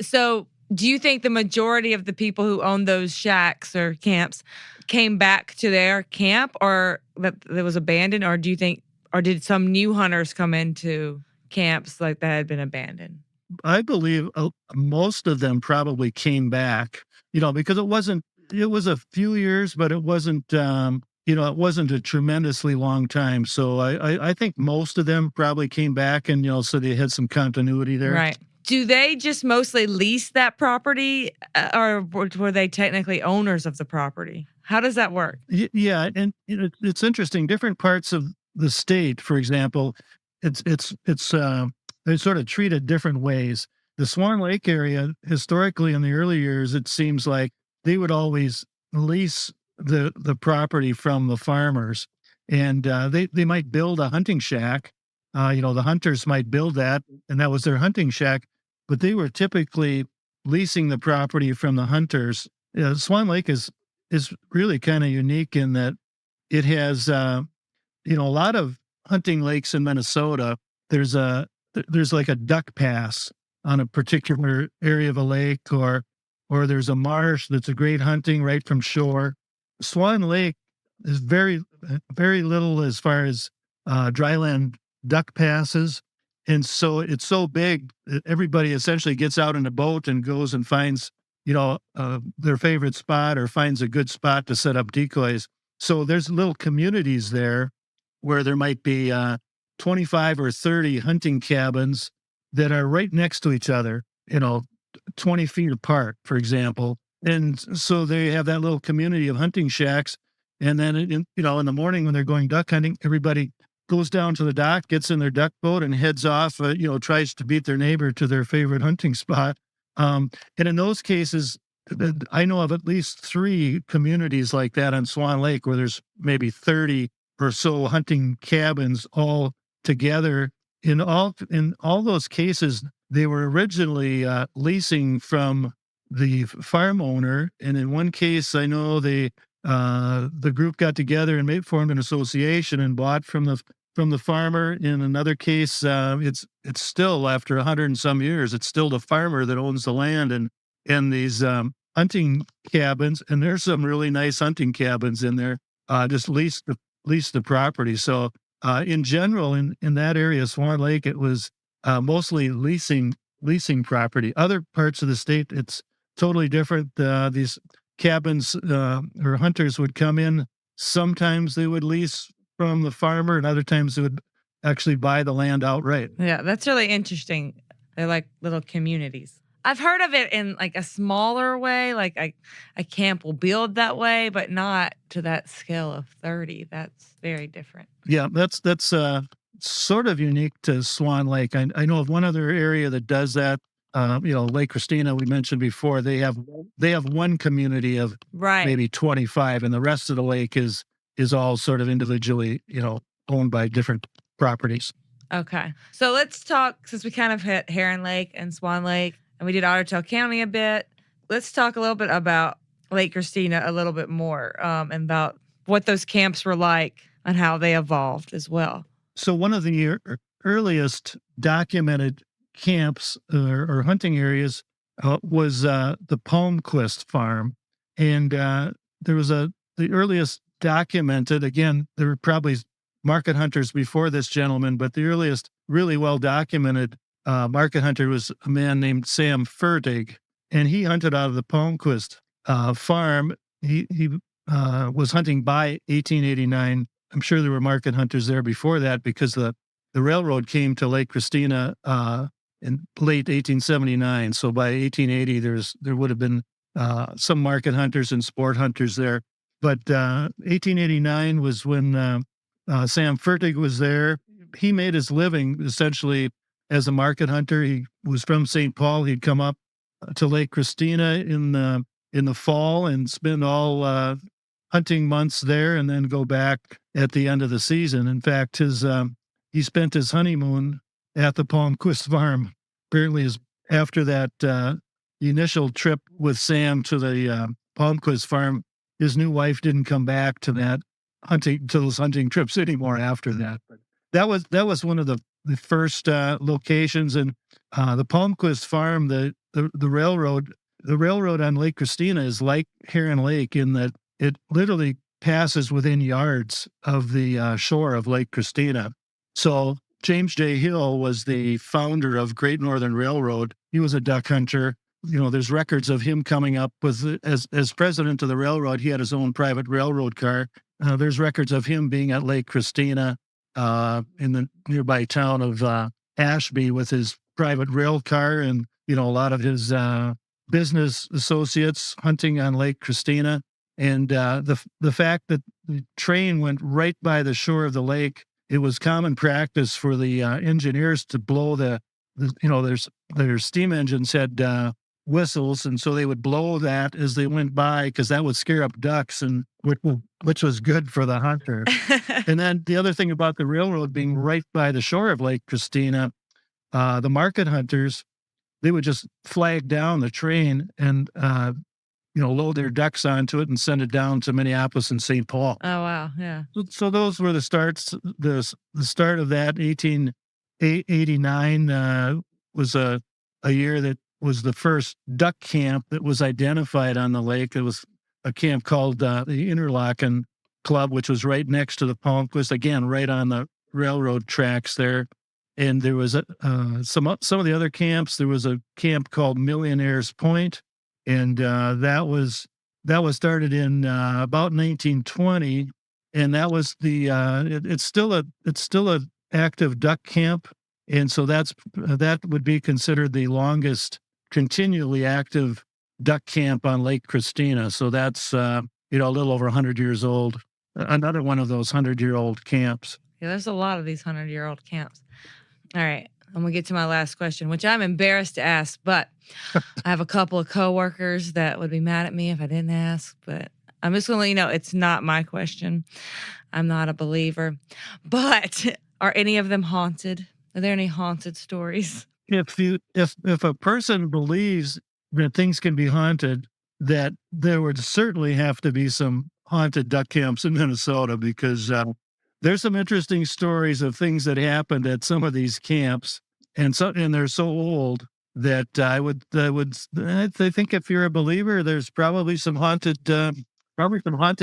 So do you think the majority of the people who owned those shacks or camps came back to their camp, or that was abandoned? Or do you think, or did some new hunters come into camps like that had been abandoned? I believe most of them probably came back, because it was a few years, but it wasn't, it wasn't a tremendously long time. So I think most of them probably came back, and, so they had some continuity there. Right. Do they just mostly lease that property, or were they technically owners of the property? How does that work? Yeah. And it's interesting. Different parts of the state, for example, they're sort of treated different ways. The Swan Lake area, historically in the early years, it seems like they would always lease the property from the farmers, and they might build a hunting shack. The hunters might build that, and that was their hunting shack, but they were typically leasing the property from the hunters. Swan Lake is really kind of unique in that it has, a lot of hunting lakes in Minnesota. There's like a duck pass on a particular area of a lake, or there's a marsh that's a great hunting right from shore. Swan Lake is very, very little as far as dryland duck passes. And so it's so big that everybody essentially gets out in a boat and goes and finds, their favorite spot, or finds a good spot to set up decoys. So there's little communities there where there might be 25 or 30 hunting cabins that are right next to each other, 20 feet apart, for example. And so they have that little community of hunting shacks. And then, in the morning when they're going duck hunting, everybody goes down to the dock, gets in their duck boat, and heads off. Tries to beat their neighbor to their favorite hunting spot. And in those cases, I know of at least 3 communities like that on Swan Lake, where there's maybe 30 or so hunting cabins all together. In all those cases, they were originally leasing from the farm owner, and in one case, I know the group got together and formed an association and bought from the farmer. In another case, it's still, after 100 and some years, it's still the farmer that owns the land and these hunting cabins. And there's some really nice hunting cabins in there. Just lease the property. So in general, in that area, Swan Lake, it was mostly leasing property. Other parts of the state, it's totally different. These cabins or hunters would come in. Sometimes they would lease from the farmer, and other times they would actually buy the land outright. Yeah, that's really interesting. They're like little communities. I've heard of it in like a smaller way, like a camp will build that way, but not to that scale of 30. That's very different. Yeah, that's sort of unique to Swan Lake. I know of one other area that does that. Lake Christina, we mentioned before, they have one community of maybe 25, and the rest of the lake is all sort of individually, owned by different properties. Okay. So let's talk, since we kind of hit Heron Lake and Swan Lake, and we did Otter Tail County a bit, let's talk a little bit about Lake Christina a little bit more, and about what those camps were like and how they evolved as well. So one of the earliest documented camps or hunting areas was the Palmquist Farm. And there was the earliest documented, again, there were probably market hunters before this gentleman, but the earliest really well-documented market hunter was a man named Sam Fertig, and he hunted out of the Palmquist farm. He was hunting by 1889. I'm sure there were market hunters there before that, because the railroad came to Lake Christina in late 1879. So by 1880, there would have been some market hunters and sport hunters there. But 1889 was when Sam Fertig was there. He made his living essentially as a market hunter. He was from St. Paul. He'd come up to Lake Christina in the fall and spend all hunting months there, and then go back at the end of the season. In fact, he spent his honeymoon at the Palmquist Farm. Apparently, after that the initial trip with Sam to the Palmquist Farm, his new wife didn't come back to those hunting trips anymore after that. But that was one of the first locations. And the Palmquist Farm, the railroad on Lake Christina is like Heron Lake in that it literally passes within yards of the shore of Lake Christina. So James J. Hill was the founder of Great Northern Railroad. He was a duck hunter. There's records of him coming up with, as president of the railroad, he had his own private railroad car. There's records of him being at Lake Christina in the nearby town of Ashby with his private rail car, and, a lot of his business associates hunting on Lake Christina. And the fact that the train went right by the shore of the lake, it was common practice for the engineers to blow their steam engines had whistles, and so they would blow that as they went by, because that would scare up ducks, and which was good for the hunter. And then the other thing about the railroad being right by the shore of Lake Christina, the market hunters, they would just flag down the train and load their ducks onto it and send it down to Minneapolis and St. Paul. Oh, wow. Yeah. So those were the starts. The start of that. 1889 was a year that was the first duck camp that was identified on the lake. It was a camp called the Interlochen Club, which was right next to the Palmquist, again, right on the railroad tracks there. And there was some of the other camps. There was a camp called Millionaire's Point, and that was started in about 1920, and that was it's still a active duck camp, and so that would be considered the longest continually active duck camp on Lake Christina. So that's a little over 100 years old. Another one of those 100-year-old camps. Yeah, there's a lot of these 100-year-old camps. All right. I'm going to get to my last question, which I'm embarrassed to ask, but I have a couple of coworkers that would be mad at me if I didn't ask, but I'm just going to let you know it's not my question. I'm not a believer. But are any of them haunted? Are there any haunted stories? If a person believes that things can be haunted, that there would certainly have to be some haunted duck camps in Minnesota, because there's some interesting stories of things that happened at some of these camps, and they're so old that I think if you're a believer, there's probably some haunted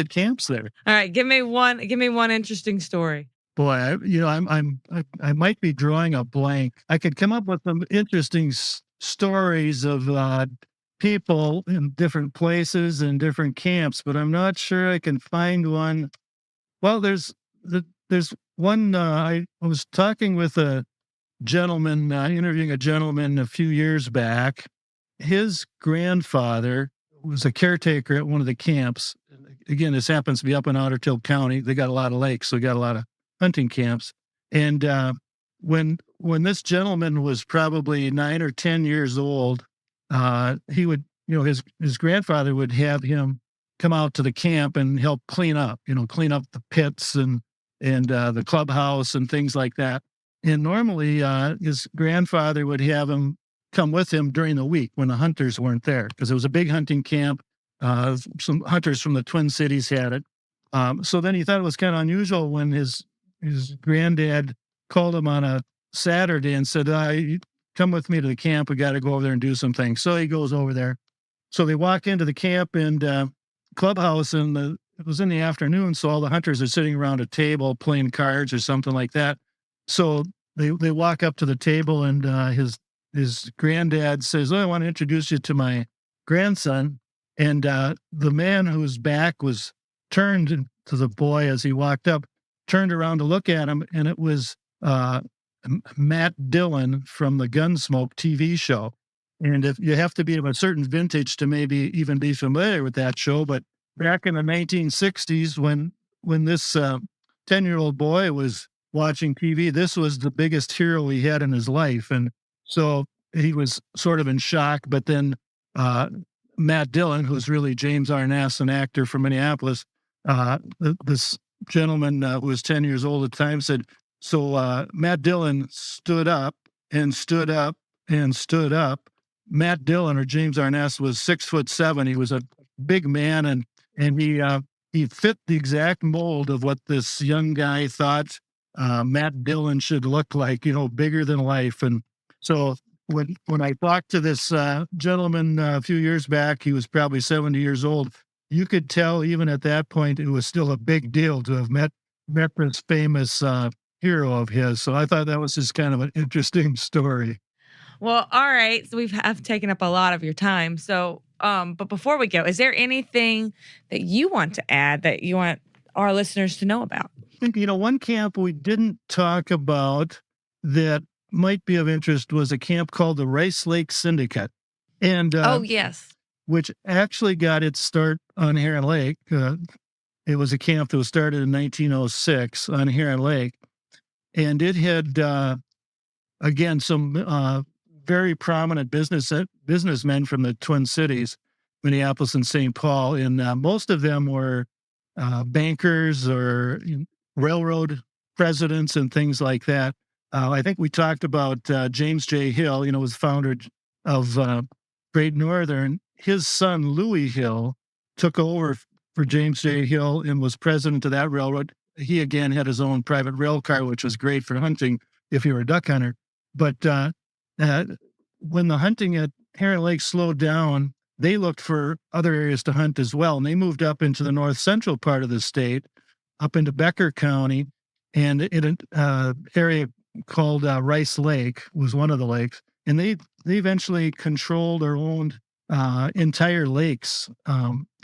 camps there. All right, give me one interesting story. Boy, I might be drawing a blank. I could come up with some interesting stories of people in different places and different camps, but I'm not sure I can find one. Well, there's one. I was talking with a gentleman, interviewing a gentleman a few years back. His grandfather was a caretaker at one of the camps. Again, this happens to be up in Otter Tail County. They got a lot of lakes, so they got a lot of hunting camps. And when this gentleman was probably 9 or 10 years old, he would, his grandfather would have him come out to the camp and help clean up the pits and the clubhouse and things like that. And normally his grandfather would have him come with him during the week when the hunters weren't there, because it was a big hunting camp. Some hunters from the Twin Cities had it. So then he thought it was kind of unusual when his granddad called him on a Saturday and said, come with me to the camp. We got to go over there and do some things. So he goes over there. So they walk into the camp and clubhouse, and it was in the afternoon. So all the hunters are sitting around a table playing cards or something like that. So they walk up to the table, and his granddad says, I want to introduce you to my grandson. And the man whose back was turned to the boy as he walked up, turned around to look at him, and it was Matt Dillon from the Gunsmoke TV show. And if you have to be of a certain vintage to maybe even be familiar with that show, but back in the 1960s, when this 10-year-old boy was watching TV, this was the biggest hero he had in his life. And so he was sort of in shock, but then Matt Dillon, who's really James Arness, an actor from Minneapolis, this gentleman who was 10 years old at the time, said, so Matt Dillon stood up and stood up and stood up. Matt Dillon, or James Arness, was 6'7". He was a big man, and he fit the exact mold of what this young guy thought Matt Dillon should look like, bigger than life. And so when I talked to this gentleman a few years back, he was probably 70 years old. You could tell even at that point it was still a big deal to have met this famous hero of his. So I thought that was just kind of an interesting story. Well, all right. So I've taken up a lot of your time. So, but before we go, is there anything that you want to add that you want our listeners to know about? I think, one camp we didn't talk about that might be of interest was a camp called the Rice Lake Syndicate. And oh, yes. Which actually got its start on Heron Lake. It was a camp that was started in 1906 on Heron Lake. And it had, again, some very prominent businessmen from the Twin Cities, Minneapolis and St. Paul. And most of them were bankers or railroad presidents and things like that. I think we talked about James J. Hill, was founder of Great Northern. His son, Louis Hill, took over for James J. Hill and was president of that railroad. He, again, had his own private rail car, which was great for hunting if you were a duck hunter. But when the hunting at Heron Lake slowed down, they looked for other areas to hunt as well. And they moved up into the north central part of the state, up into Becker County, and in an area called Rice Lake was one of the lakes. And they eventually controlled or owned entire lakes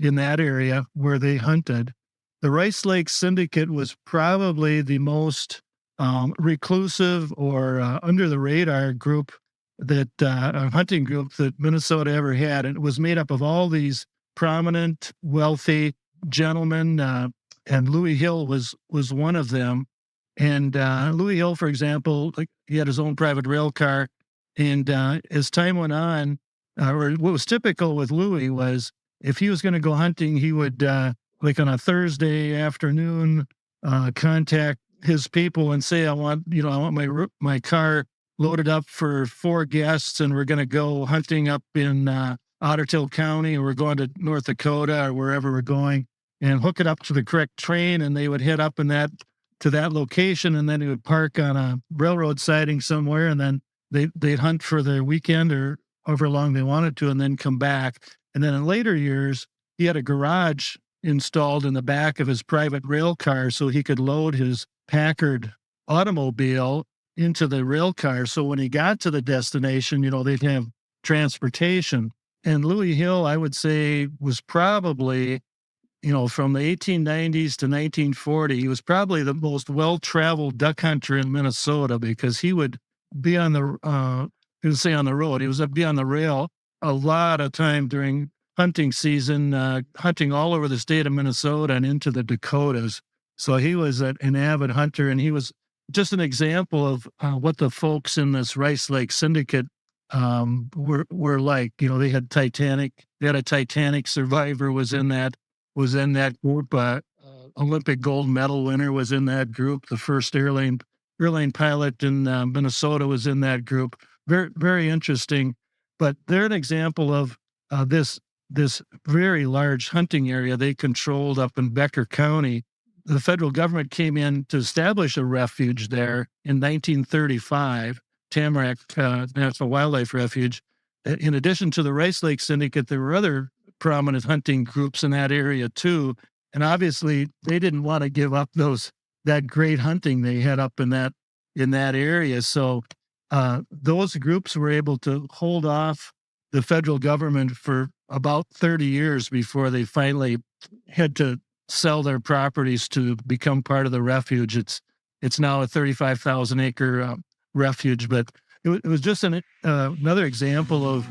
in that area where they hunted. The Rice Lake Syndicate was probably the most reclusive or under the radar group hunting group that Minnesota ever had. And it was made up of all these prominent, wealthy gentlemen, and Louis Hill was one of them. And Louis Hill, for example, like he had his own private rail car. And as time went on, or what was typical with Louis was if he was going to go hunting, he would, like on a Thursday afternoon, contact his people and say, I want my car loaded up for 4 guests, and we're going to go hunting up in Otter Tail County, or we're going to North Dakota or wherever we're going, and hook it up to the correct train, and they would head up to that location, and then they would park on a railroad siding somewhere, and then they'd hunt for their weekend or however long they wanted to, and then come back. And then in later years, he had a garage installed in the back of his private rail car so he could load his Packard automobile into the rail car. So when he got to the destination, they'd have transportation. And Louis Hill, I would say, was probably, from the 1890s to 1940, he was probably the most well-traveled duck hunter in Minnesota, because he would be on the, on the road. He was be on the rail a lot of time during hunting season, hunting all over the state of Minnesota and into the Dakotas. So he was an avid hunter, and he was just an example of what the folks in this Rice Lake Syndicate were like. They had a Titanic survivor was in that group. Olympic gold medal winner was in that group. The first airline pilot in Minnesota was in that group. Very, very interesting. But they're an example of this very large hunting area they controlled up in Becker County. The federal government came in to establish a refuge there in 1935, Tamarack National Wildlife Refuge. In addition to the Rice Lake Syndicate, there were other prominent hunting groups in that area too. And obviously, they didn't want to give up that great hunting they had up in that area. So those groups were able to hold off the federal government for about 30 years before they finally had to sell their properties to become part of the refuge. It's now a 35,000 acre refuge, but it was just another example of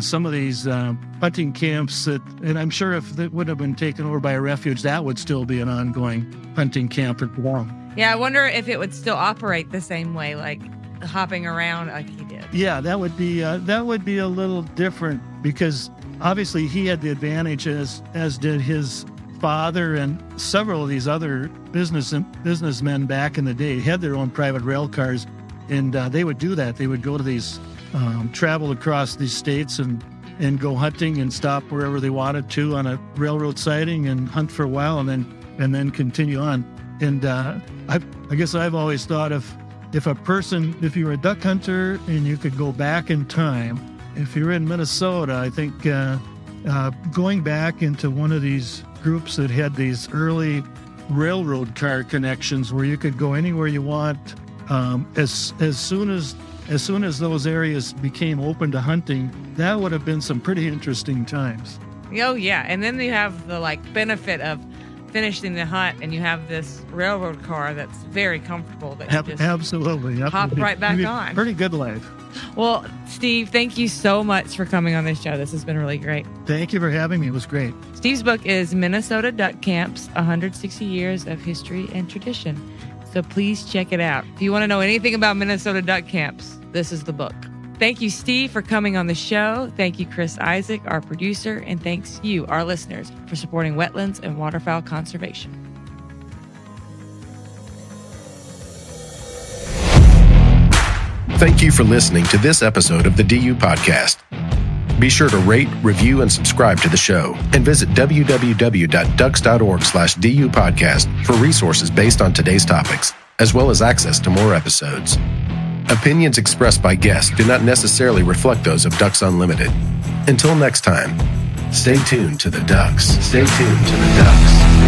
some of these hunting camps and I'm sure if it would have been taken over by a refuge, that would still be an ongoing hunting camp at long. Yeah, I wonder if it would still operate the same way, like hopping around like he did. Yeah, that would be a little different, because obviously he had the advantage, as did his father and several of these other businessmen back in the day. They had their own private rail cars, and they would do that. They would go to these, travel across these states and go hunting and stop wherever they wanted to on a railroad siding and hunt for a while, and then continue on. And I guess I've always thought if you were a duck hunter and you could go back in time, if you're in Minnesota, I think going back into one of these groups that had these early railroad car connections where you could go anywhere you want, as soon as those areas became open to hunting, that would have been some pretty interesting times. Oh yeah, and then you have the benefit of finishing the hunt, and you have this railroad car that's very comfortable that you just absolutely hop right back on. Pretty good life. Well, Steve, thank you so much for coming on this show. This has been really great. Thank you for having me. It was great. Steve's book is Minnesota Duck Camps, 160 Years of History and Tradition. So please check it out. If you want to know anything about Minnesota duck camps, this is the book. Thank you, Steve, for coming on the show. Thank you, Chris Isaac, our producer. And thanks you, our listeners, for supporting wetlands and waterfowl conservation. Thank you for listening to this episode of the DU Podcast. Be sure to rate, review, and subscribe to the show, and visit www.ducks.org/DU Podcast for resources based on today's topics, as well as access to more episodes. Opinions expressed by guests do not necessarily reflect those of Ducks Unlimited. Until next time, stay tuned to the ducks. Stay tuned to the ducks.